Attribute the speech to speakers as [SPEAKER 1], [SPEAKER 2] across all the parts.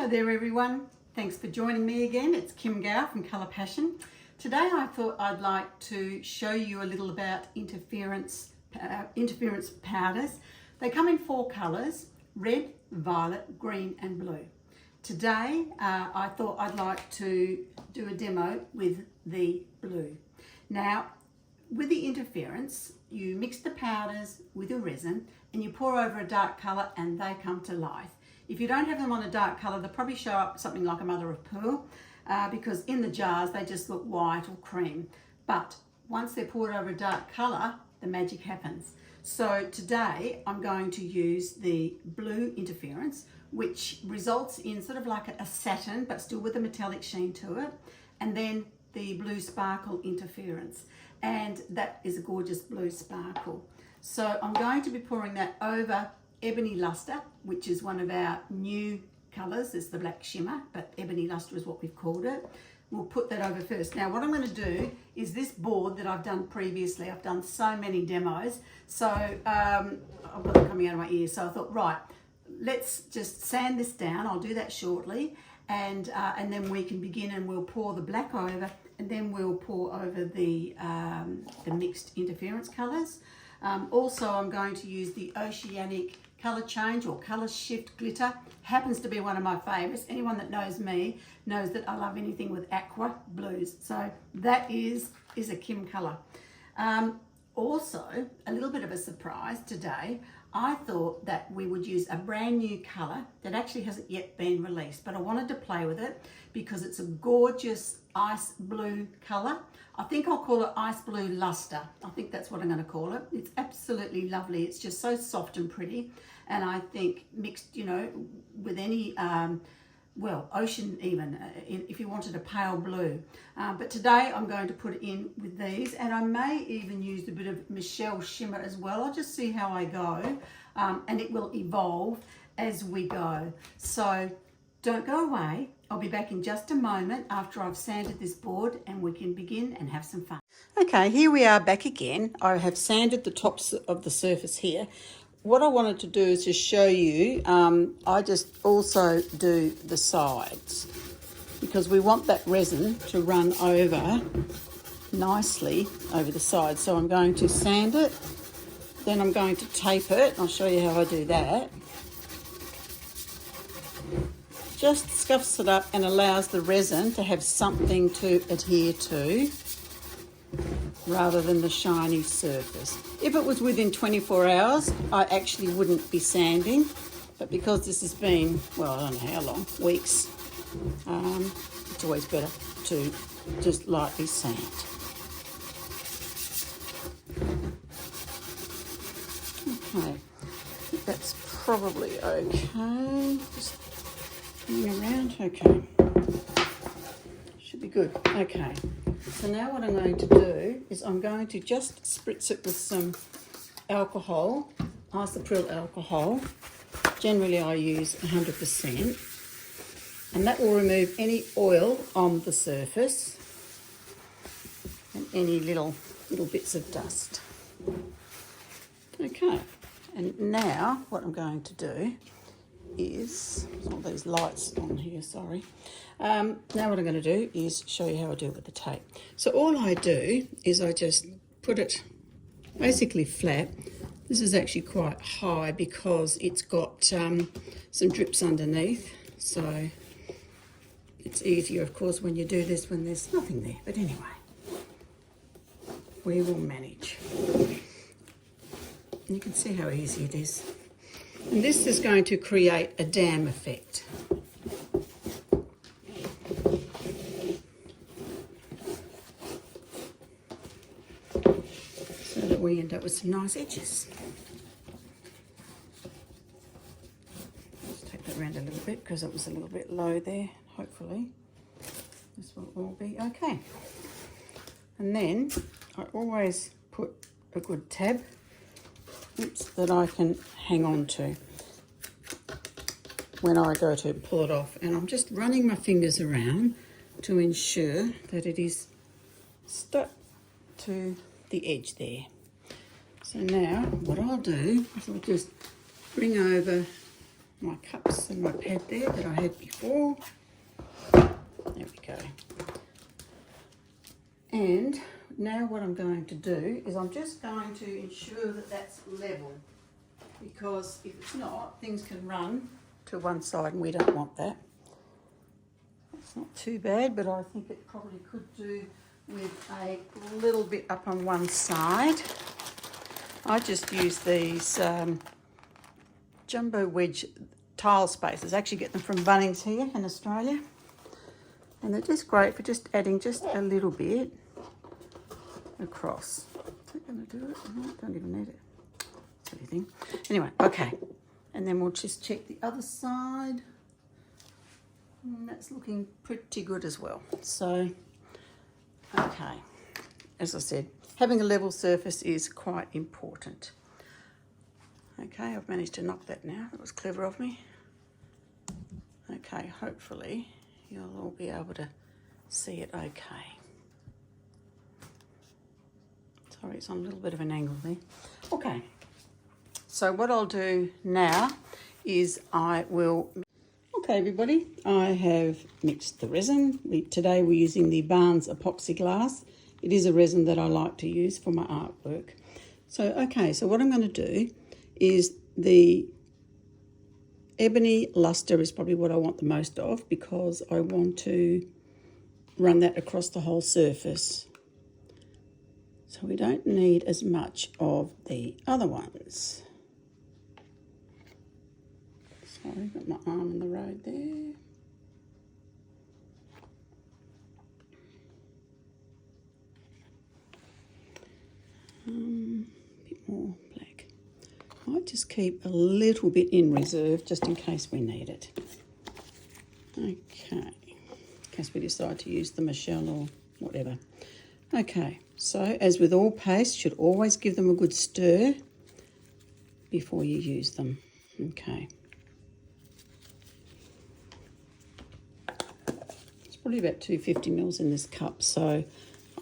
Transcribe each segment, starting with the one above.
[SPEAKER 1] Hello there everyone, thanks for joining me again. It's Kim Gow from Colour Passion. Today I thought I'd like to show you a little about interference powders. They come in 4 colours: red, violet, green and blue. Today I thought I'd like to do a demo with the blue. Now with the interference, you mix the powders with your resin and you pour over a dark colour and they come to life. If you don't have them on a dark colour, they'll probably show up something like a mother of pearl because in the jars they just look white or cream. But once they're poured over a dark colour, the magic happens. So today I'm going to use the blue interference, which results in sort of like a satin but still with a metallic sheen to it, and then the blue sparkle interference, and that is a gorgeous blue sparkle. So I'm going to be pouring that over Ebony Luster, which is one of our new colours. It's the black shimmer, but Ebony Luster is what we've called it. We'll put that over first. Now what I'm going to do is this board that I've done previously, I've done so many demos, so I've got it coming out of my ear, so I thought, right, let's just sand this down. I'll do that shortly, and then we can begin, and we'll pour the black over, and then we'll pour over the mixed interference colours. Also I'm going to use the Oceanic Colour Colour Shift Glitter. Happens to be one of my favourites. Anyone that knows me knows that I love anything with aqua blues. So that is a Kim colour. Also, a little bit of a surprise today, I thought that we would use a brand new colour that actually hasn't yet been released, but I wanted to play with it because it's a gorgeous ice blue colour. I think I'll call it Ice Blue Luster. I think that's what I'm going to call it. It's absolutely lovely. It's just so soft and pretty, and I think mixed, you know, with any well, ocean even, if you wanted a pale blue. But today I'm going to put it in with these, and I may even use a bit of Michelle shimmer as well. I'll just see how I go, and it will evolve as we go. So don't go away. I'll be back in just a moment after I've sanded this board, and we can begin and have some fun. Okay, here we are back again. I have sanded the tops of the surface here. What I wanted to do is just show you, I just also do the sides because we want that resin to run over nicely over the sides. So I'm going to sand it, then I'm going to tape it. I'll show you how I do that. Just scuffs it up and allows the resin to have something to adhere to rather than the shiny surface. If it was within 24 hours, I actually wouldn't be sanding, but because this has been, well, I don't know how long, weeks, it's always better to just lightly sand. Okay, that's probably okay. Just around, okay, should be good. Okay, so now what I'm going to do is I'm going to just spritz it with some alcohol, isopropyl alcohol. Generally I use 100%, and that will remove any oil on the surface and any little bits of dust. Okay, and now what I'm going to do is, all these lights on here, sorry. Now what I'm going to do is show you how I do it with the tape. So all I do is I just put it basically flat. This is actually quite high because it's got some drips underneath, so it's easier of course when you do this when there's nothing there, but anyway, we will manage. And you can see how easy it is. And this is going to create a dam effect. So that we end up with some nice edges. Let's take that around a little bit because it was a little bit low there. Hopefully this will all be okay. And then I always put a good tab that I can hang on to when I go to pull it off, and I'm just running my fingers around to ensure that it is stuck to the edge there. So now what I'll do is I'll just bring over my cups and my pad there that I had before. There we go. And now what I'm going to do is I'm just going to ensure that that's level, because if it's not, things can run to one side and we don't want that. It's not too bad, but I think it probably could do with a little bit up on one side. I just use these jumbo wedge tile spacers. I actually get them from Bunnings here in Australia. And they're just great for just adding just a little bit across. Is that going to do it? No, I don't even need it. Silly thing. Anyway, okay. And then we'll just check the other side. And that's looking pretty good as well. So, okay. As I said, having a level surface is quite important. Okay, I've managed to knock that now. That was clever of me. Okay, hopefully you'll all be able to see it okay. Sorry, it's on a little bit of an angle there. Okay, so what I'll do now is I will... Okay, everybody, I have mixed the resin. Today we're using the Barnes epoxy glass. It is a resin that I like to use for my artwork. So, okay, so what I'm going to do is the Ebony Luster is probably what I want the most of, because I want to run that across the whole surface. So we don't need as much of the other ones. Sorry, got my arm in the road there. A bit more black. I might just keep a little bit in reserve just in case we need it. Okay, in case we decide to use the Michelle or whatever. Okay, so as with all pastes, should always give them a good stir before you use them. Okay. It's probably about 250 mils in this cup, so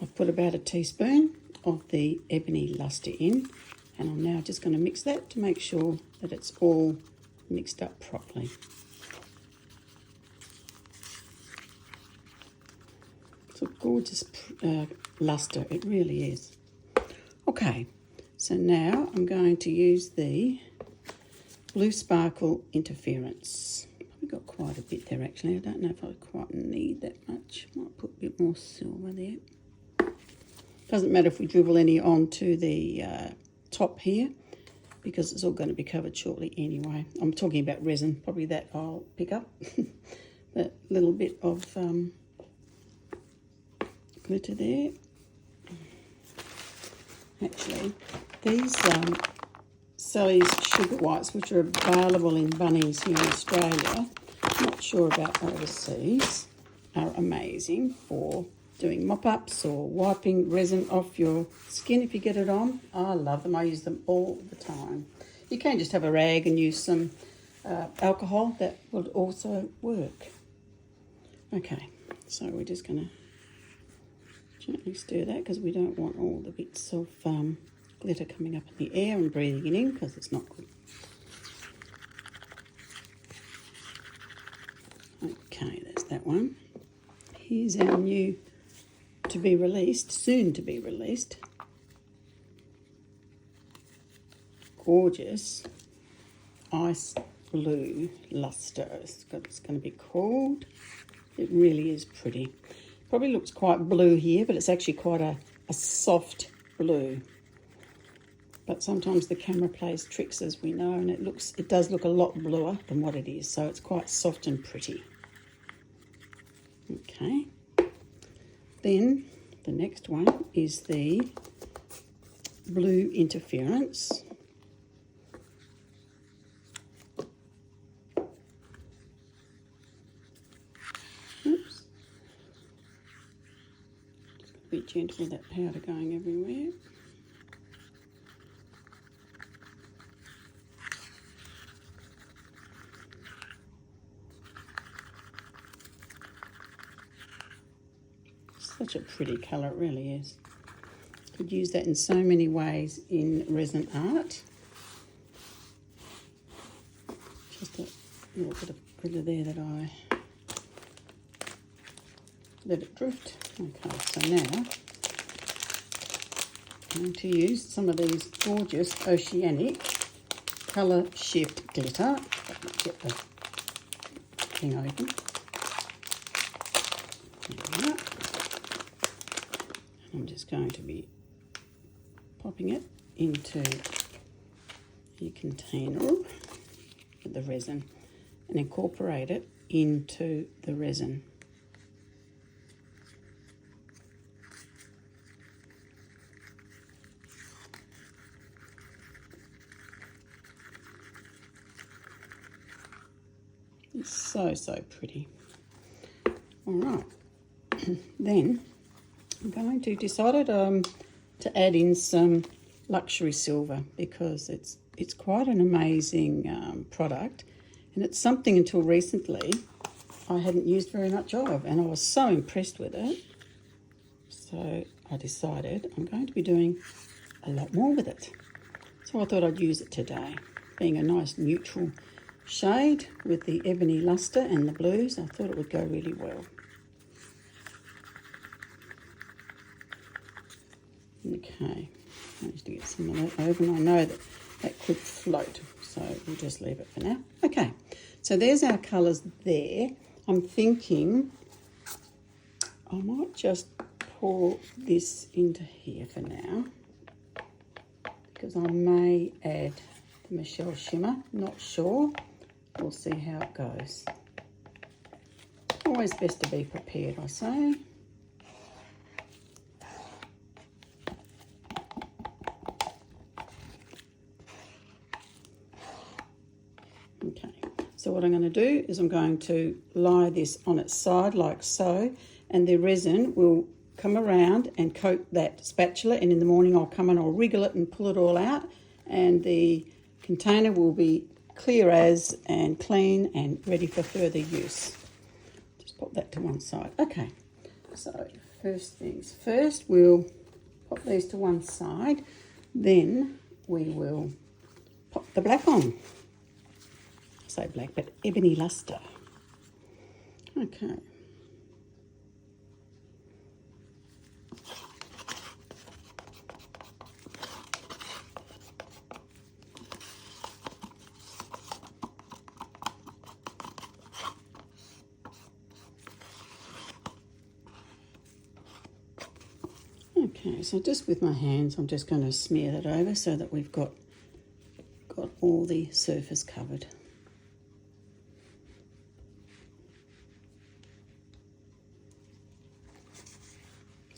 [SPEAKER 1] I've put about a teaspoon of the Ebony Luster in, and I'm now just going to mix that to make sure that it's all mixed up properly. It's a gorgeous luster, it really is. Okay, so now I'm going to use the Blue Sparkle Interference. I've got quite a bit there actually. I don't know if I quite need that much. Might put a bit more silver there. Doesn't matter if we dribble any onto the top here, because it's all going to be covered shortly anyway. I'm talking about resin, probably that I'll pick up. That little bit of glitter there. Actually, these Sally's Sugar Whites, which are available in Bunnings here in Australia, I'm not sure about overseas, are amazing for doing mop-ups or wiping resin off your skin if you get it on. I love them. I use them all the time. You can just have a rag and use some alcohol. That will also work. Okay, so we're just going to gently stir that, because we don't want all the bits of glitter coming up in the air and breathing it in, because it's not good. Okay, there's that one. Here's our new to be released, soon to be released, gorgeous ice blue luster. It's going to be called. It really is pretty. Probably looks quite blue here, but it's actually quite a soft blue. But sometimes the camera plays tricks, as we know, and it does look a lot bluer than what it is. So it's quite soft and pretty. Okay. Then the next one is the Blue Interference. Oops. Just be gentle with that powder going everywhere. Such a pretty colour, it really is. Could use that in so many ways in resin art. Just a little bit of glitter there that I let it drift. Okay, so now I'm going to use some of these gorgeous Oceanic Colour Shift Glitter. Get the thing open. There. I'm just going to be popping it into your container with the resin and incorporate it into the resin. It's so, so pretty. All right, then I'm going to decided to add in some luxury silver because it's quite an amazing product, and it's something until recently I hadn't used very much of, and I was so impressed with it. So I decided I'm going to be doing a lot more with it. So I thought I'd use it today, being a nice neutral shade with the Ebony Luster and the blues. I thought it would go really well. Okay, managed to get some of that over, and I know that could float, so we'll just leave it for now. Okay, so there's our colours there. I'm thinking I might just pour this into here for now, because I may add the Michelle Shimmer, not sure. We'll see how it goes. Always best to be prepared, I say. Okay, so what I'm going to do is I'm going to lie this on its side like so, and the resin will come around and coat that spatula, and in the morning I'll come and I'll wriggle it and pull it all out, and the container will be clear as and clean and ready for further use. Just pop that to one side. Okay, so first things first, we'll pop these to one side, then we will pop the black on. I say black, but Ebony Luster. Okay. Okay, so just with my hands, I'm just going to smear that over so that we've got all the surface covered.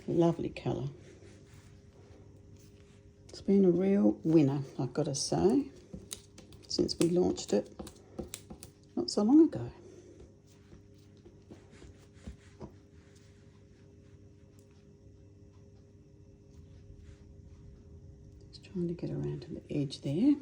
[SPEAKER 1] Lovely colour. It's been a real winner, I've got to say, since we launched it not so long ago. Just trying to get around to the edge there.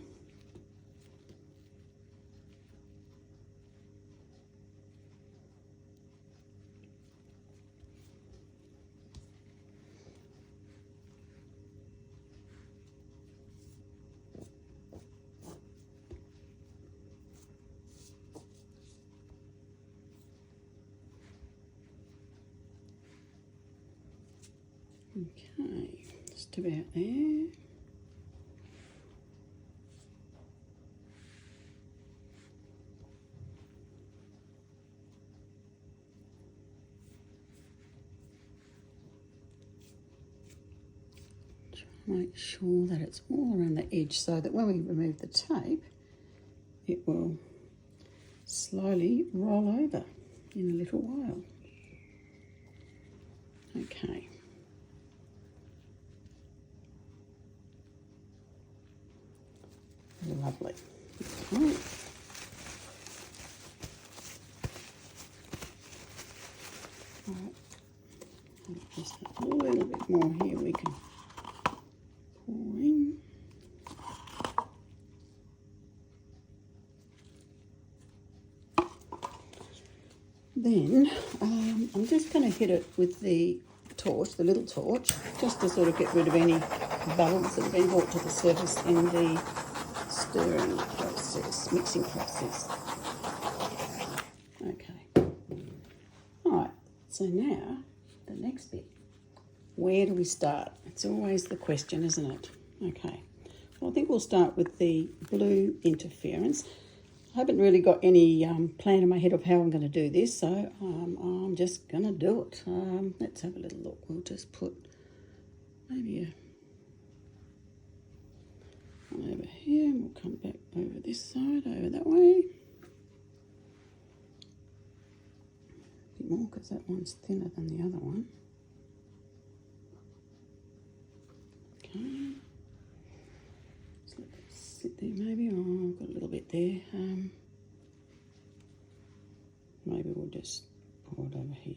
[SPEAKER 1] Okay, just about there. Try to make sure that it's all around the edge so that when we remove the tape, it will slowly roll over in a little while. Okay. Lovely. Okay. Right. Just a little bit more here we can pour in. Then I'm just going to hit it with the torch, the little torch, just to sort of get rid of any bubbles that have been brought to the surface in the stirring process, mixing process. Okay. All right, so now the next bit. Where do we start? It's always the question, isn't it? Okay. Well, I think we'll start with the blue interference. I haven't really got any plan in my head of how I'm going to do this, so I'm just going to do it. Let's have a little look. We'll just put maybe one over here, and we'll come back over this side, over that way. A bit more because that one's thinner than the other one. Okay. Just let it sit there maybe. Oh, I've got a little bit there. Maybe we'll just pour it over here.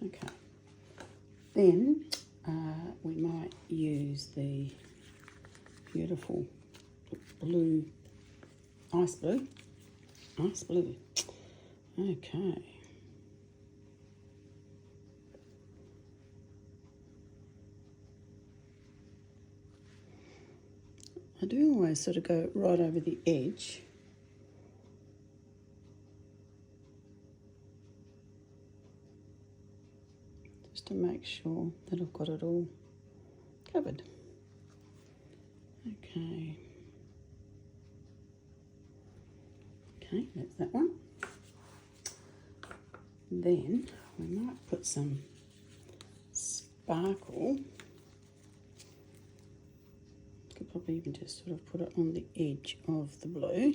[SPEAKER 1] Okay. Then we might use the beautiful blue, ice blue. Ice blue. Okay. I do always sort of go right over the edge. Just to make sure that I've got it all covered. Okay. Okay, that's that one. Then we might put some sparkle. Could probably even just sort of put it on the edge of the blue.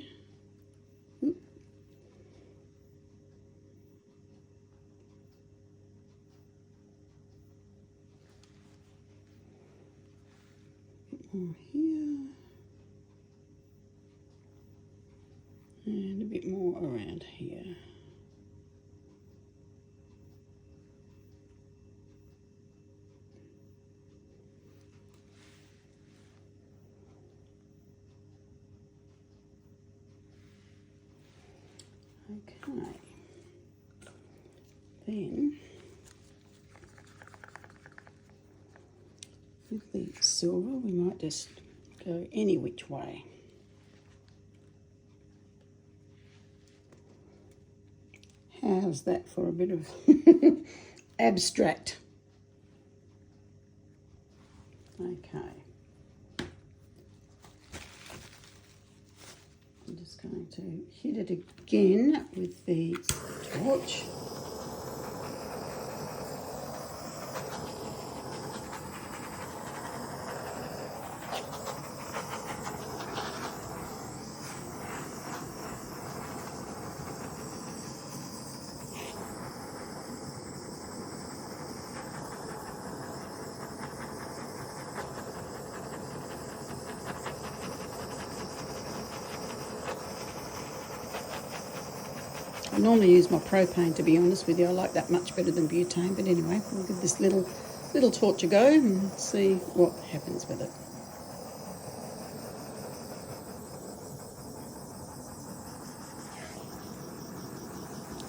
[SPEAKER 1] More here, and a bit more around here. Okay, then with the silver we might just go any which way. How's that for a bit of abstract? Okay. I'm just going to hit it again with the torch. I normally use my propane, to be honest with you. I like that much better than butane, but anyway, we'll give this little torch a go and see what happens with it.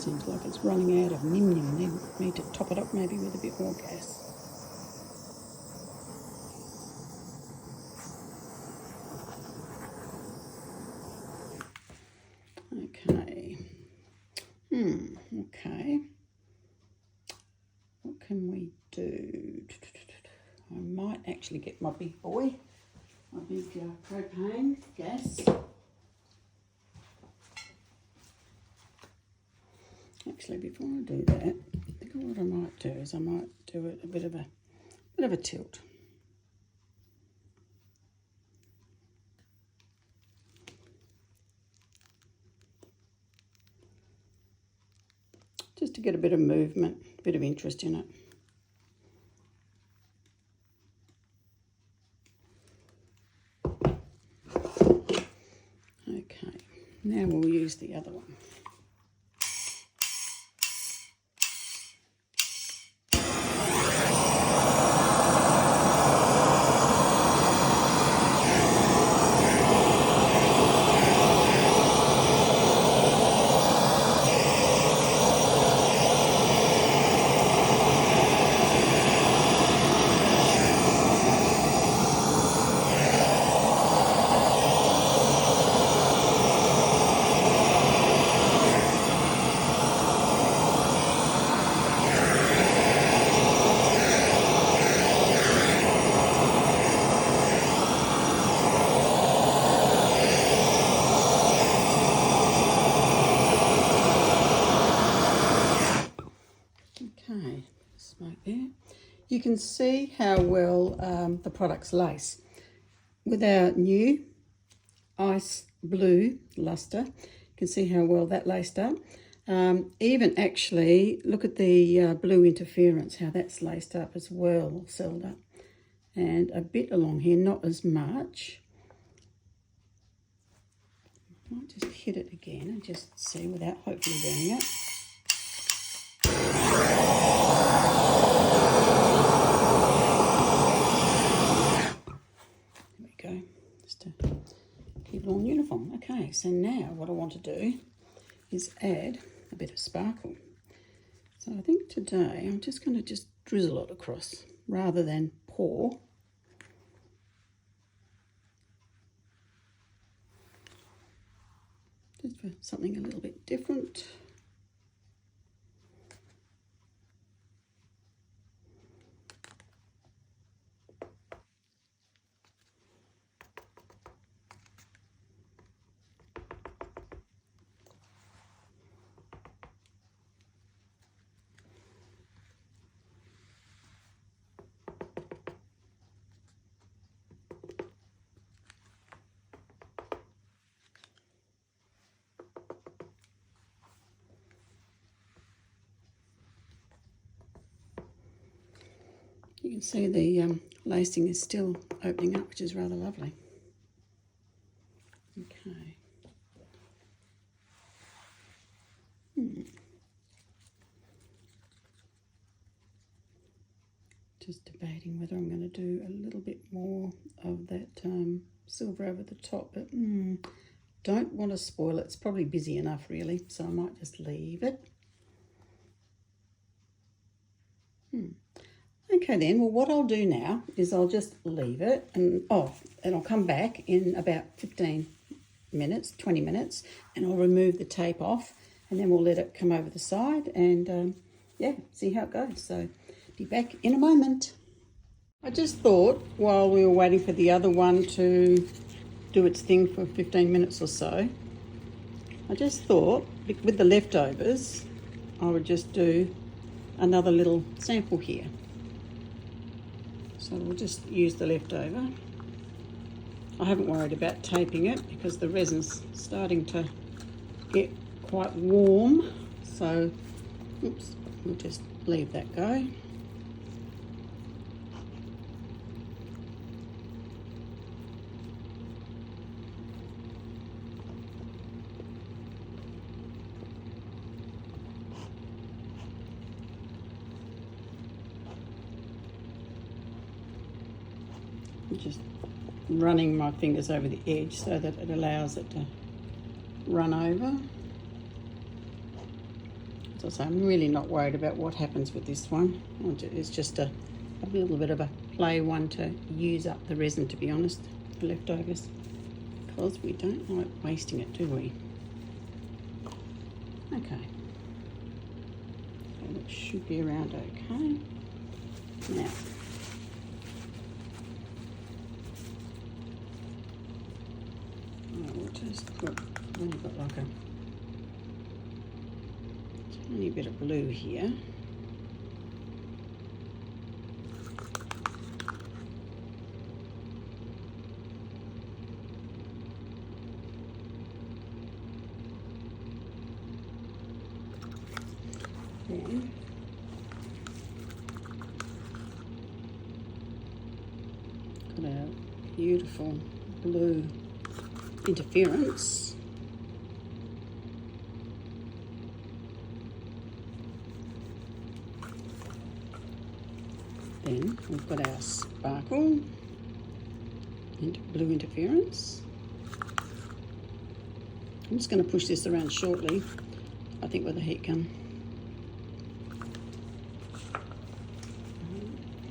[SPEAKER 1] Seems like it's running out of nim. They need to top it up maybe with a bit more gas. Okay. Okay. What can we do? I might actually get my big boy, my big propane gas. Actually, before I do that, I think what I might do is I might do it a bit of a tilt. Just to get a bit of movement, a bit of interest in it. Okay, now we'll use the other one. smoke there. You can see how well the products lace. With our new ice blue luster, you can see how well that laced up. Even actually, look at the blue interference, how that's laced up as well, sealed up. And a bit along here, not as much. I might just hit it again and just see without hopefully burning it. There we go, just to keep it all uniform. Okay, so now what I want to do is add a bit of sparkle. So I think today I'm just going to just drizzle it across rather than pour. Just for something a little bit different. You can see the lacing is still opening up, which is rather lovely. Okay. Just debating whether I'm going to do a little bit more of that silver over the top, but don't want to spoil it. It's probably busy enough really, so I might just leave it. Okay then, well what I'll do now is I'll just leave it and I'll come back in about 15 minutes, 20 minutes, and I'll remove the tape off and then we'll let it come over the side and yeah, see how it goes. So be back in a moment. I just thought while we were waiting for the other one to do its thing for 15 minutes or so, I just thought with the leftovers I would just do another little sample here. So we'll just use the leftover. I haven't worried about taping it because the resin's starting to get quite warm. So, oops, we'll just leave that go. Just running my fingers over the edge so that it allows it to run over. As I say, I'm really not worried about what happens with this one. It's just a little bit of a play one to use up the resin, to be honest, the leftovers, because we don't like wasting it, do we? Okay, so that should be around okay. Now, we'll just put, we've got like a tiny bit of blue here. Then got a beautiful blue interference. Then we've got our sparkle into blue interference. I'm just going to push this around shortly, I think, with a heat gun.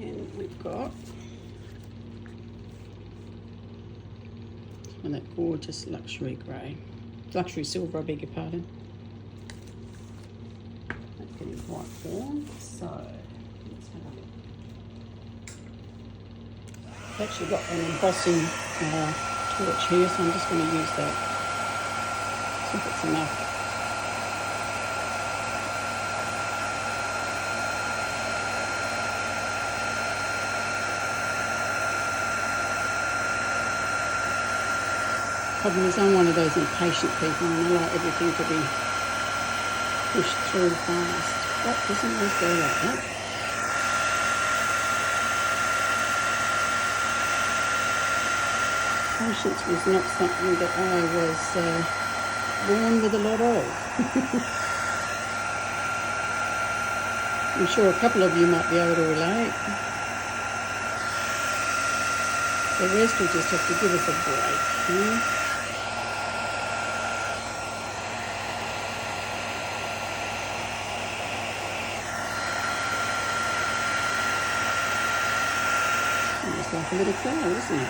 [SPEAKER 1] And we've got and that gorgeous luxury grey, luxury silver, I beg your pardon. That's getting quite warm, so let's have a look. I've actually got an embossing torch here, so I'm just going to use that. See if it's enough. problem is I'm one of those impatient people and I like everything to be pushed through fast. That doesn't always go like that. Patience was not something that I was born with a lot of. I'm sure a couple of you might be able to relate. The rest will just have to give us a break. It's like a little flower, isn't it?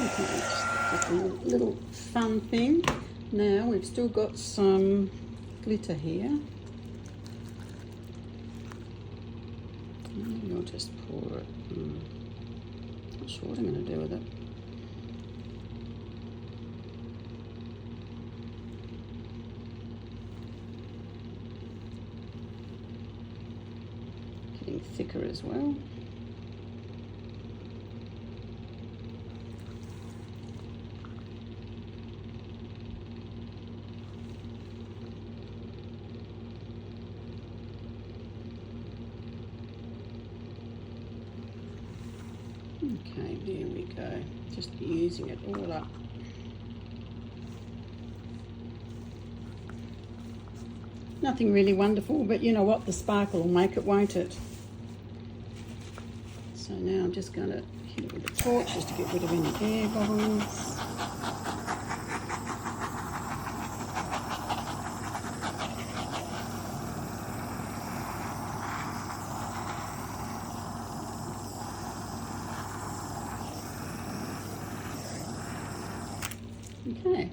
[SPEAKER 1] Okay, just a little fun thing. Now we've still got some glitter here. Maybe I'll just pour it. Not sure what I'm going to do with it. Getting thicker as well. Okay, there we go. Just using it all up. Nothing really wonderful, but you know what? The sparkle will make it, won't it? So now I'm just going to hit it with a torch just to get rid of any air bubbles. Okay,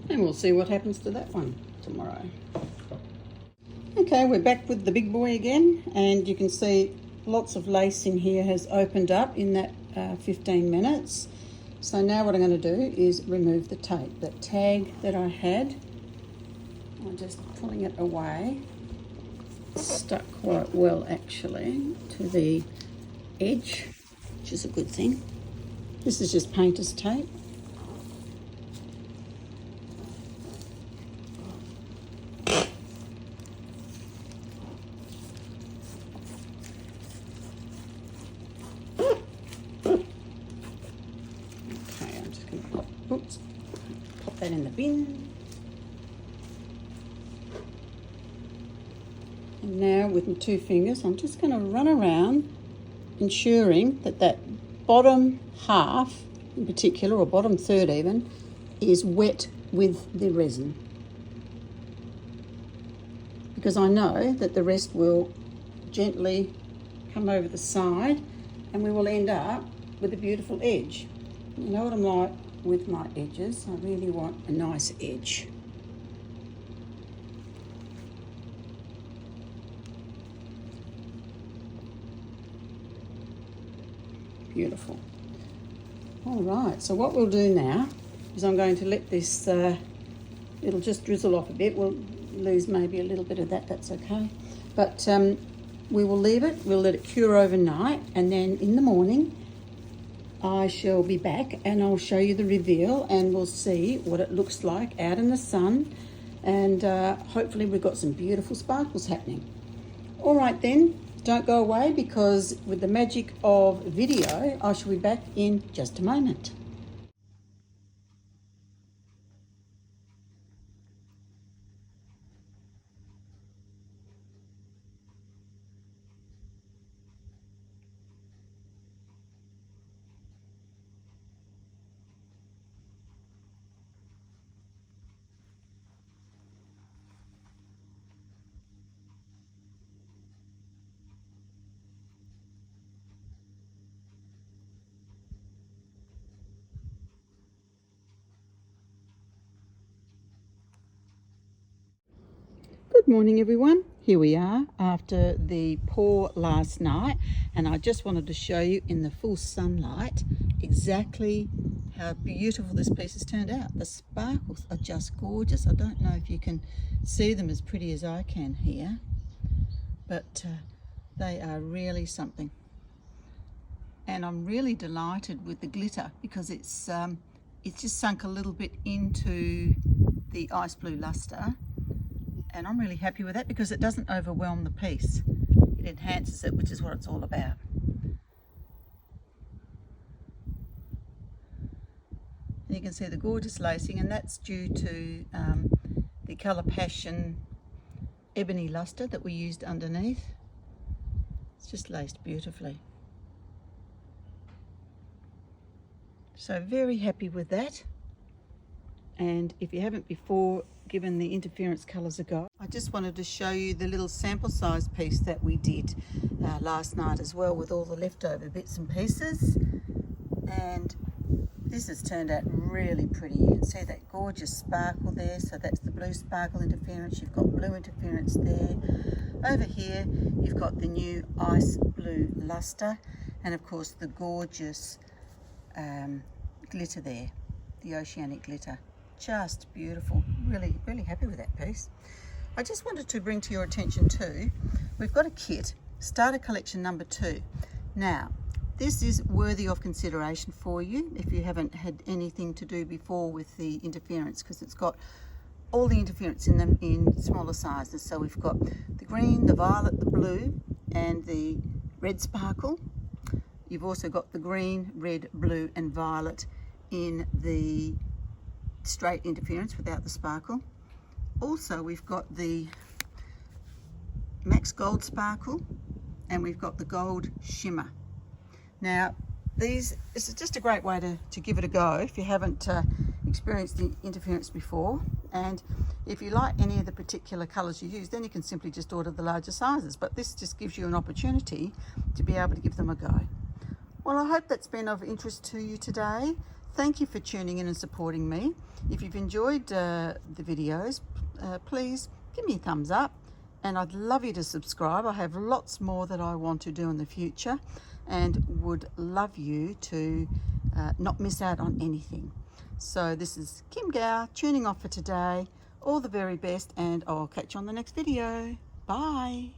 [SPEAKER 1] and we'll see what happens to that one tomorrow. Okay, we're back with the big boy again, and you can see lots of lace in here has opened up in that 15 minutes. So now what I'm going to do is remove the tape. That tag that I had, I'm just pulling it away. It's stuck quite well actually to the edge, which is a good thing. This is just painter's tape. Oops, pop that in the bin. And now with my 2 fingers, I'm just going to run around ensuring that that bottom half in particular, or bottom third even, is wet with the resin. Because I know that the rest will gently come over the side and we will end up with a beautiful edge. You know what I'm like with my edges? I really want a nice edge. Beautiful. All right, so what we'll do now is I'm going to let this, it'll just drizzle off a bit. We'll lose maybe a little bit of that, that's okay. But we will leave it, we'll let it cure overnight, and then in the morning I shall be back and I'll show you the reveal and we'll see what it looks like out in the sun, and hopefully we've got some beautiful sparkles happening. All right then, don't go away, because with the magic of video I shall be back in just a moment. Good morning everyone. Here we are after the pour last night, and I just wanted to show you in the full sunlight exactly how beautiful this piece has turned out. The sparkles are just gorgeous. I don't know if you can see them as pretty as I can here, but they are really something. And I'm really delighted with the glitter because it's just sunk a little bit into the ice blue luster. And I'm really happy with that because it doesn't overwhelm the piece. It enhances it, which is what it's all about. And you can see the gorgeous lacing, and that's due to the Colour Passion Ebony Luster that we used underneath. It's just laced beautifully. So very happy with that. And if you haven't before given the interference colours a go, I just wanted to show you the little sample size piece that we did last night as well, with all the leftover bits and pieces. And this has turned out really pretty. You can see that gorgeous sparkle there, so that's the blue sparkle interference. You've got blue interference there. Over here you've got the new ice blue luster, and of course the gorgeous glitter there, the Oceanic glitter. Just beautiful. Really happy with that piece. I just wanted to bring to your attention too, we've got a kit, starter collection number 2. Now this is worthy of consideration for you if you haven't had anything to do before with the interference, because it's got all the interference in them in smaller sizes. So we've got the green, the violet, the blue and the red sparkle. You've also got the green, red, blue and violet in the straight interference without the sparkle. Also we've got the max gold sparkle, and we've got the gold shimmer. Now this is just a great way to give it a go if you haven't experienced the interference before. And if you like any of the particular colours you use, then you can simply just order the larger sizes, but this just gives you an opportunity to be able to give them a go. Well, I hope that's been of interest to you today. Thank you for tuning in and supporting me. If you've enjoyed the videos, please give me a thumbs up, and I'd love you to subscribe. I have lots more that I want to do in the future, and would love you to not miss out on anything. So this is Kim Gow tuning off for today. All the very best, and I'll catch you on the next video. Bye.